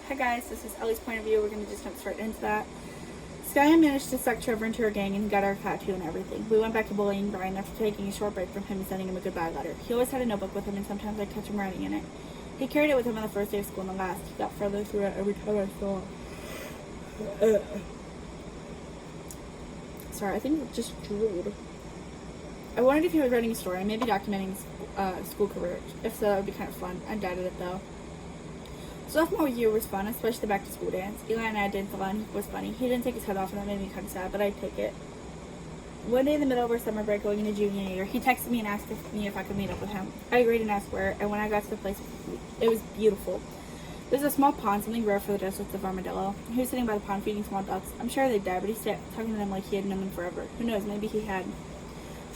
Hi guys, this is Ellie's point of view. We're going to just jump straight into that. Sky managed to suck Trevor into her gang and got our tattoo and everything. We went back to bullying Brian after taking a short break from him and sending him a goodbye letter. He always had a notebook with him and sometimes I'd catch him writing in it. He carried it with him on the first day of school and the last. He got further through it every time I saw him. Sorry, I think it just drooled. I wondered if he was writing a story, maybe documenting school career. If so, that would be kind of fun. I doubted it though. Sophomore year was fun, especially the back-to-school dance. Eli and I danced a lot and it was funny. He didn't take his head off and that made me kind of sad, but I'd take it. One day in the middle of our summer break going into junior year, he texted me and asked me if I could meet up with him. I agreed and asked where, and when I got to the place, it was beautiful. There's a small pond, something rare for the districts of Armadillo. He was sitting by the pond feeding small ducks. I'm sure they'd die, but he sat talking to them like he had known them forever. Who knows, maybe he had.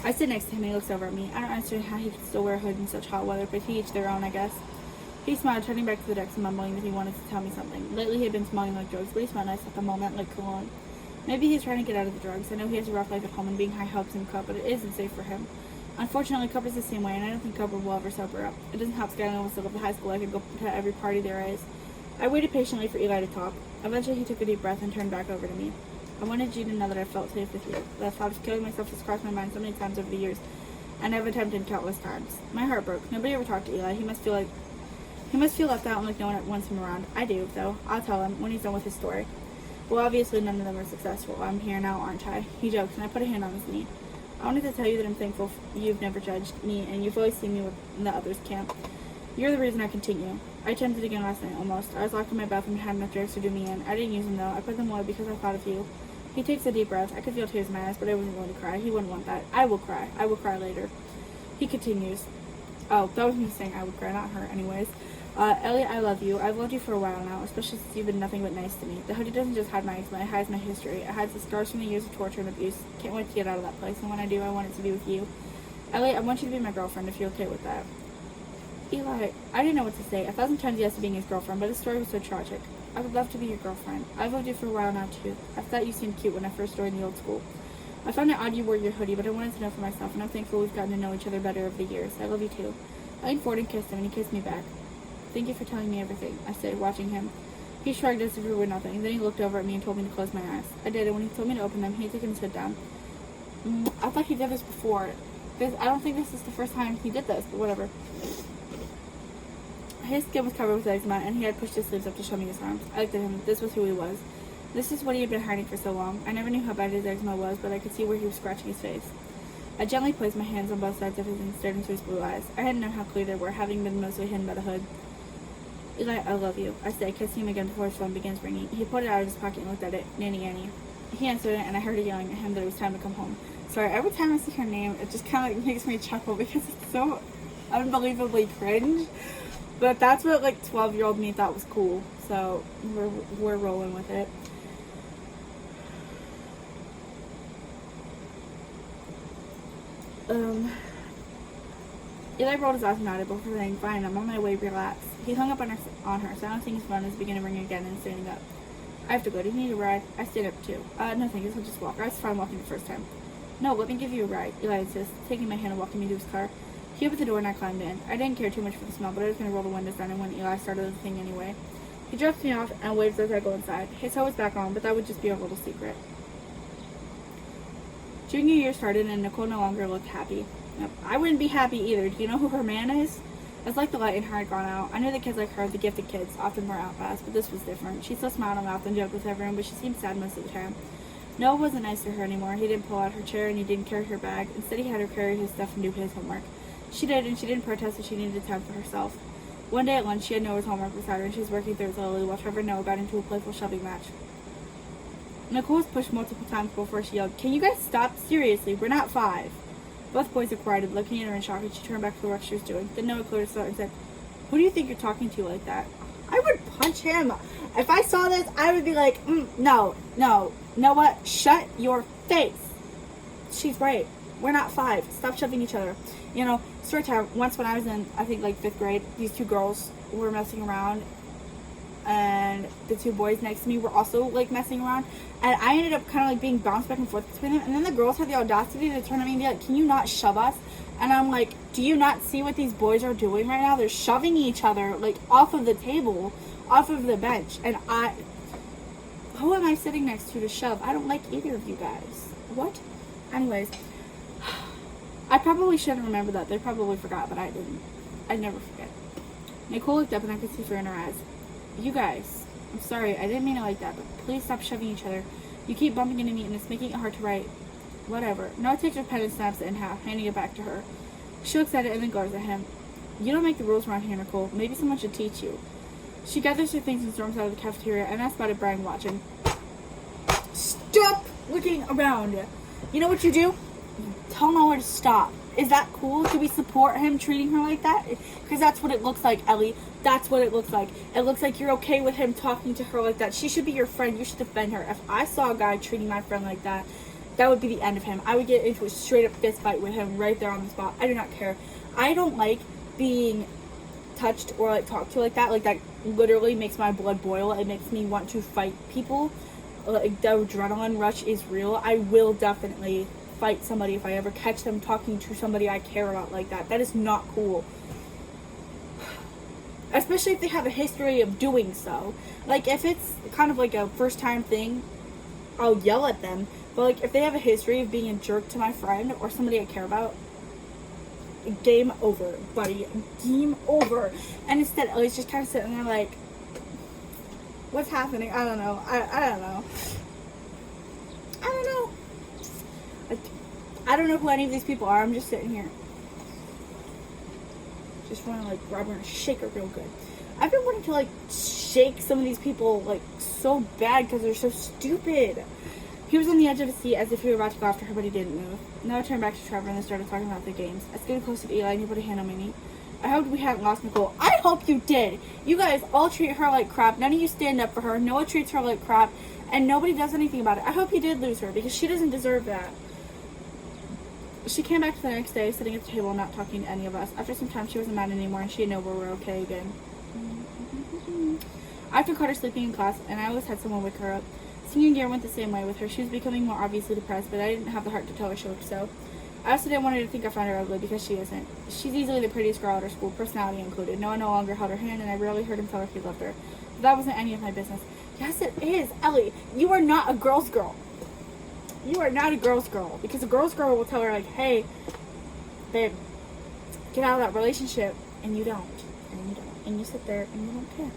I sit next to him and he looks over at me. I don't understand how he could still wear a hood in such hot weather, but to each their own, I guess. He smiled, turning back to the decks and mumbling that he wanted to tell me something. Lately he had been smelling like drugs, but he smelled nice at the moment, like cologne. Maybe he's trying to get out of the drugs. I know he has a rough life at home and being high helps him cope, but it isn't safe for him. Unfortunately, Cooper's the same way, and I don't think Cooper will ever sober up. It doesn't help Skylar wants to go to high school. I could go to every party there is. I waited patiently for Eli to talk. Eventually he took a deep breath and turned back over to me. I wanted you to know that I felt safe with you. The thought of killing myself has crossed my mind so many times over the years, and I've attempted countless times. My heart broke. Nobody ever talked to Eli. He must feel left out and like no one wants him around. I do, though. I'll tell him when he's done with his story. Well, obviously none of them are successful. I'm here now, aren't I? He jokes, and I put a hand on his knee. I wanted to tell you that I'm thankful you've never judged me, and you've always seen me in the others' camp. You're the reason I continue. I attempted again last night, almost. I was locked in my bathroom and had enough drugs to do me in. I didn't use them, though. I put them away because I thought of you. He takes a deep breath. I could feel tears in my eyes, but I wasn't going to cry. He wouldn't want that. I will cry. I will cry later. He continues. Oh, that was me saying I would cry, not her, anyways. Elley, I love you. I've loved you for a while now, especially since you've been nothing but nice to me. The hoodie doesn't just hide my eczema, it hides my history. It hides the scars from the years of torture and abuse. Can't wait to get out of that place, and when I do, I want it to be with you. Elley, I want you to be my girlfriend if you're okay with that. Eli, I didn't know what to say. 1,000 times yes to being his girlfriend, but his story was so tragic. I would love to be your girlfriend. I've loved you for a while now, too. I thought you seemed cute when I first joined the old school. I found it odd you wore your hoodie, but I wanted to know for myself, and I'm thankful we've gotten to know each other better over the years. I love you, too. I leaned forward and kissed him, and he kissed me back. Thank you for telling me everything, I said, watching him. He shrugged as if it were nothing. Then he looked over at me and told me to close my eyes. I did, and when he told me to open them, he took his head down. I thought he did this before. I don't think this is the first time he did this, but whatever. His skin was covered with eczema, and he had pushed his sleeves up to show me his arms. I looked at him. This was who he was. This is what he had been hiding for so long. I never knew how bad his eczema was, but I could see where he was scratching his face. I gently placed my hands on both sides of his and stared into his blue eyes. I hadn't known how clear they were, having been mostly hidden by the hood. Eli, I love you, I said, kissing him again before his phone begins ringing. He pulled it out of his pocket and looked at it. Nanny Annie. He answered it, and I heard her yelling at him that it was time to come home. Sorry, every time I see her name, it just kind of like makes me chuckle because it's so unbelievably cringe. But that's what like 12-year-old me thought was cool, so we're rolling with it. Eli rolled his eyes and nodded before saying, fine, I'm on my way, relax. He hung up on her, silencing his phone as it began to ring again and standing up. I have to go. Do you need a ride? I stand up too. No thanks, I'll just walk. I was fine walking the first time. No, let me give you a ride, Eli insists, taking my hand and walking me to his car. He opened the door and I climbed in. I didn't care too much for the smell, but I was going to roll the windows down and when Eli started the thing anyway. He drops me off and waves as I go inside. His hoe was back on, but that would just be a little secret. Junior year started and Nicole no longer looked happy. I wouldn't be happy either. Do you know who her man is? It's like the light in her had gone out. I knew that kids like her, the gifted kids, often were outcast, but this was different. She still smiled and laughed and joked with everyone, but she seemed sad most of the time. Noah wasn't nice to her anymore. He didn't pull out her chair and he didn't carry her bag. Instead, he had her carry his stuff and do his homework. She did, and she didn't protest that she needed time for herself. One day at lunch, she had Noah's homework beside her, and she was working through it slowly while Trevor and Noah got into a playful shoving match. Nicole was pushed multiple times before she yelled, "Can you guys stop? Seriously, we're not 5. Both boys were quieted, looking at her in shock, and she turned back to the work she was doing. Then Noah cleared his throat and said, who do you think you're talking to like that? I would punch him. If I saw this, I would be like, no, Noah, shut your face. She's right. We're not 5. Stop shoving each other. You know, story time, once when I was in, I think, like 5th grade, these 2 girls were messing around, and the 2 boys next to me were also, like, messing around, and I ended up kind of, like, being bounced back and forth between them, and then the girls had the audacity to turn to me and be like, can you not shove us? And I'm like, do you not see what these boys are doing right now? They're shoving each other, like, off of the table off of the bench, and who am I sitting next to shove? I don't like either of you guys. What? Anyways, I probably shouldn't remember that. They probably forgot, but I didn't. I'd never forget. Nicole looked up and I could see fear in her eyes. You guys, I'm sorry, I didn't mean it like that, but please stop shoving each other. You keep bumping into me and it's making it hard to write. Whatever. Noah takes her pen and snaps it in half, handing it back to her. She looks at it and then glares at him. You don't make the rules around here, Nicole. Maybe someone should teach you. She gathers her things and storms out of the cafeteria, and I spotted Brian watching. Stop looking around. You know what you do? You tell Noah to stop. Is that cool? Do we support him treating her like that? Because that's what it looks like, Elley. That's what it looks like. It looks like you're okay with him talking to her like that. She should be your friend. You should defend her. If I saw a guy treating my friend like that, that would be the end of him. I would get into a straight up fist fight with him right there on the spot. I do not care. I don't like being touched or like talked to like that. Like that literally makes my blood boil. It makes me want to fight people. Like the adrenaline rush is real. I will definitely fight somebody if I ever catch them talking to somebody I care about like that. That is not cool. Especially if they have a history of doing so. Like if it's kind of like a first time thing, I'll yell at them. But like if they have a history of being a jerk to my friend or somebody I care about, game over, buddy. Game over. And instead, Ellie's just kind of sitting there like, what's happening? I don't know. I don't know. I don't know. I don't know who any of these people are. I'm just sitting here. Just want to like grab her and shake her real good. I've been wanting to like shake some of these people like so bad because they're so stupid. He was on the edge of his seat as if he were about to go after her, but he didn't move. Now I turned back to Trevor and they started talking about the games. I skated close to Eli and he put a hand on my knee. I hoped we hadn't lost Nicole. I hope you did. You guys all treat her like crap. None of you stand up for her. Noah treats her like crap. And nobody does anything about it. I hope you did lose her because she doesn't deserve that. She came back the next day, sitting at the table, not talking to any of us. After some time, she wasn't mad anymore, and she and Noah were okay again. I often caught her sleeping in class, and I always had someone wake her up. Singing gear went the same way with her. She was becoming more obviously depressed, but I didn't have the heart to tell her she looked so. I also didn't want her to think I found her ugly, because she isn't. She's easily the prettiest girl at her school, personality included. Noah no longer held her hand, and I rarely heard him tell her he loved her. But that wasn't any of my business. Yes, it is, Elley. You are not a girl's girl. You are not a girl's girl. Because a girl's girl will tell her, like, hey, babe, get out of that relationship. And you don't. And you don't. And you sit there and you don't care.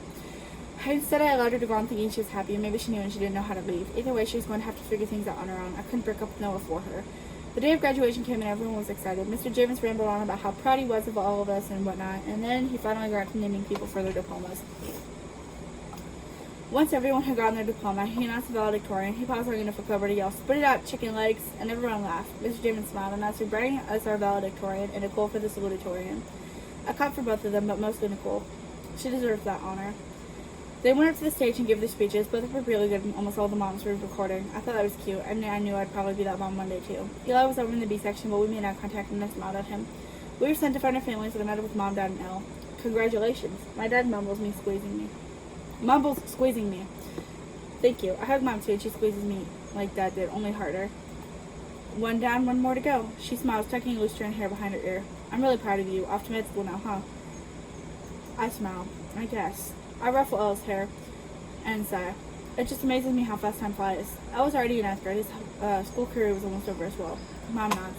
Instead, I allowed her to go on thinking she was happy. And maybe she knew and she didn't know how to leave. Either way, she was going to have to figure things out on her own. I couldn't break up with Noah for her. The day of graduation came and everyone was excited. Mr. Javins rambled on about how proud he was of all of us and whatnot. And then he finally got to naming people for their diplomas. Once everyone had gotten their diploma, he announced the valedictorian. He paused long enough for Clover to yell, "Spit it out, chicken legs!" and everyone laughed. Mr. Damon smiled, announcing Brian as our valedictorian and Nicole for the salutatorian. I clapped for both of them, but mostly Nicole. She deserved that honor. They went up to the stage and gave their speeches. Both were really good, and almost all the moms were recording. I thought that was cute, and I knew I'd probably be that mom one day too. Eli was over in the B section, but we made eye contact and I smiled at him. We were sent to find our families, and I met up with Mom, Dad, and Elle. Congratulations. My dad mumbles squeezing me. Thank you. I hug Mom too, and she squeezes me like Dad did, only harder. One down, one more to go. She smiles, tucking a loose strand of hair behind her ear. I'm really proud of you. Off to med school now, huh? I smile. I guess. I ruffle Elle's hair and sigh. It just amazes me how fast time flies. I was already in 9th grade. His school career was almost over as well. Mom nods.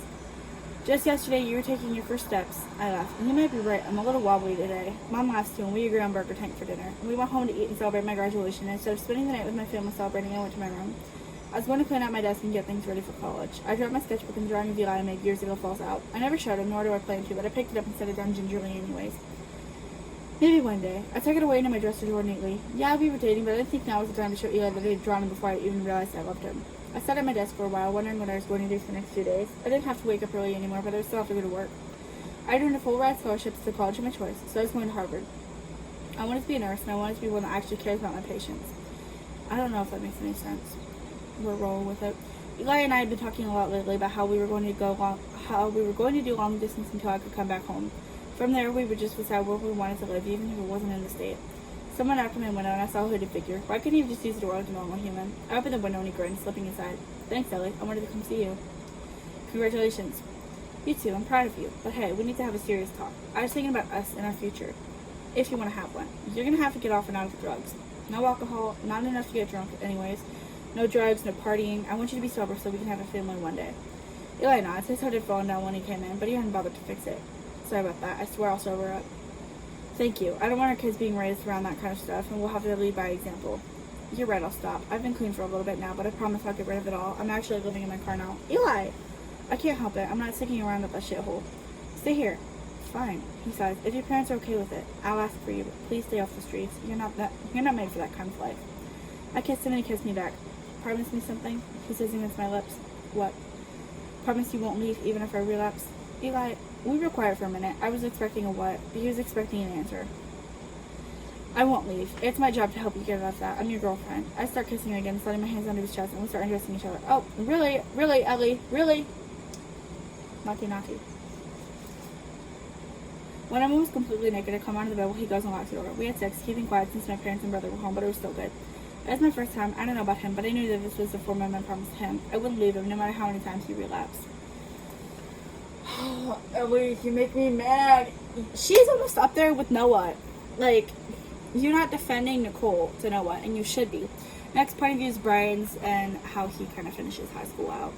Just yesterday, you were taking your first steps. I laughed. And you might be right. I'm a little wobbly today. Mom laughs too, and we agree on Burger Tank for dinner. We went home to eat and celebrate my graduation. And instead of spending the night with my family celebrating, I went to my room. I was going to clean out my desk and get things ready for college. I dropped my sketchbook and the drawing of Eli I made years ago falls out. I never showed him, nor do I plan to, but I picked it up and set it down gingerly anyways. Maybe one day. I tuck it away into my dresser drawer neatly. Yeah, we were dating, but I didn't think now was the time to show Eli that I had drawn him before I even realized I loved him. I sat at my desk for a while, wondering what I was going to do for the next 2 days. I didn't have to wake up early anymore, but I would still have to go to work. I earned a full ride scholarship to the college of my choice, so I was going to Harvard. I wanted to be a nurse, and I wanted to be one that actually cares about my patients. I don't know if that makes any sense. We're rolling with it. Eli and I had been talking a lot lately about how we were going to do long distance until I could come back home. From there, we would just decide where we wanted to live, even if it wasn't in the state. Someone knocked on my window, and I saw a hooded figure. Why couldn't he have just used the door like a normal human? I opened the window, and he grinned, slipping inside. Thanks, Elley. I wanted to come see you. Congratulations. You too. I'm proud of you. But hey, we need to have a serious talk. I was thinking about us and our future. if you want to have one. You're going to have to get off and out of the drugs. No alcohol, not enough to get drunk anyways. No drugs, no partying. I want you to be sober so we can have a family one day. Elley nods. His heart had fallen down when he came in, but he hadn't bothered to fix it. Sorry about that. I swear I'll sober up. Thank you. I don't want our kids being raised around that kind of stuff, and we'll have to lead by example. You're right, I'll stop. I've been clean for a little bit now, but I promise I'll get rid of it all. I'm actually living in my car now. Elley! I can't help it. I'm not sticking around at that shithole. Stay here. Fine, he sighs. If your parents are okay with it, I'll ask for you, but please stay off the streets. You're not made for that kind of life. I kissed him and he kissed me back. Promise me something? He says against my lips. What? Promise you won't leave even if I relapse? Elley, we were quiet for a minute. I was expecting a what, but he was expecting an answer. I won't leave. It's my job to help you get out of that. I'm your girlfriend. I start kissing him again, sliding my hands under his chest, and we start undressing each other. Oh, really? Really, Elley? Really? Naughty, naughty. When I'm almost completely naked, I come out of the bed while he goes and locks the door. We had sex, keeping quiet since my parents and brother were home, but it was still good. It was my first time. I don't know about him, but I knew that this was the form I promised him. I wouldn't leave him, no matter how many times he relapsed. Elley, you make me mad. She's almost up there with Noah. Like, you're not defending Nicole to Noah, and you should be. Next point of view is Brian's and how he kind of finishes high school out.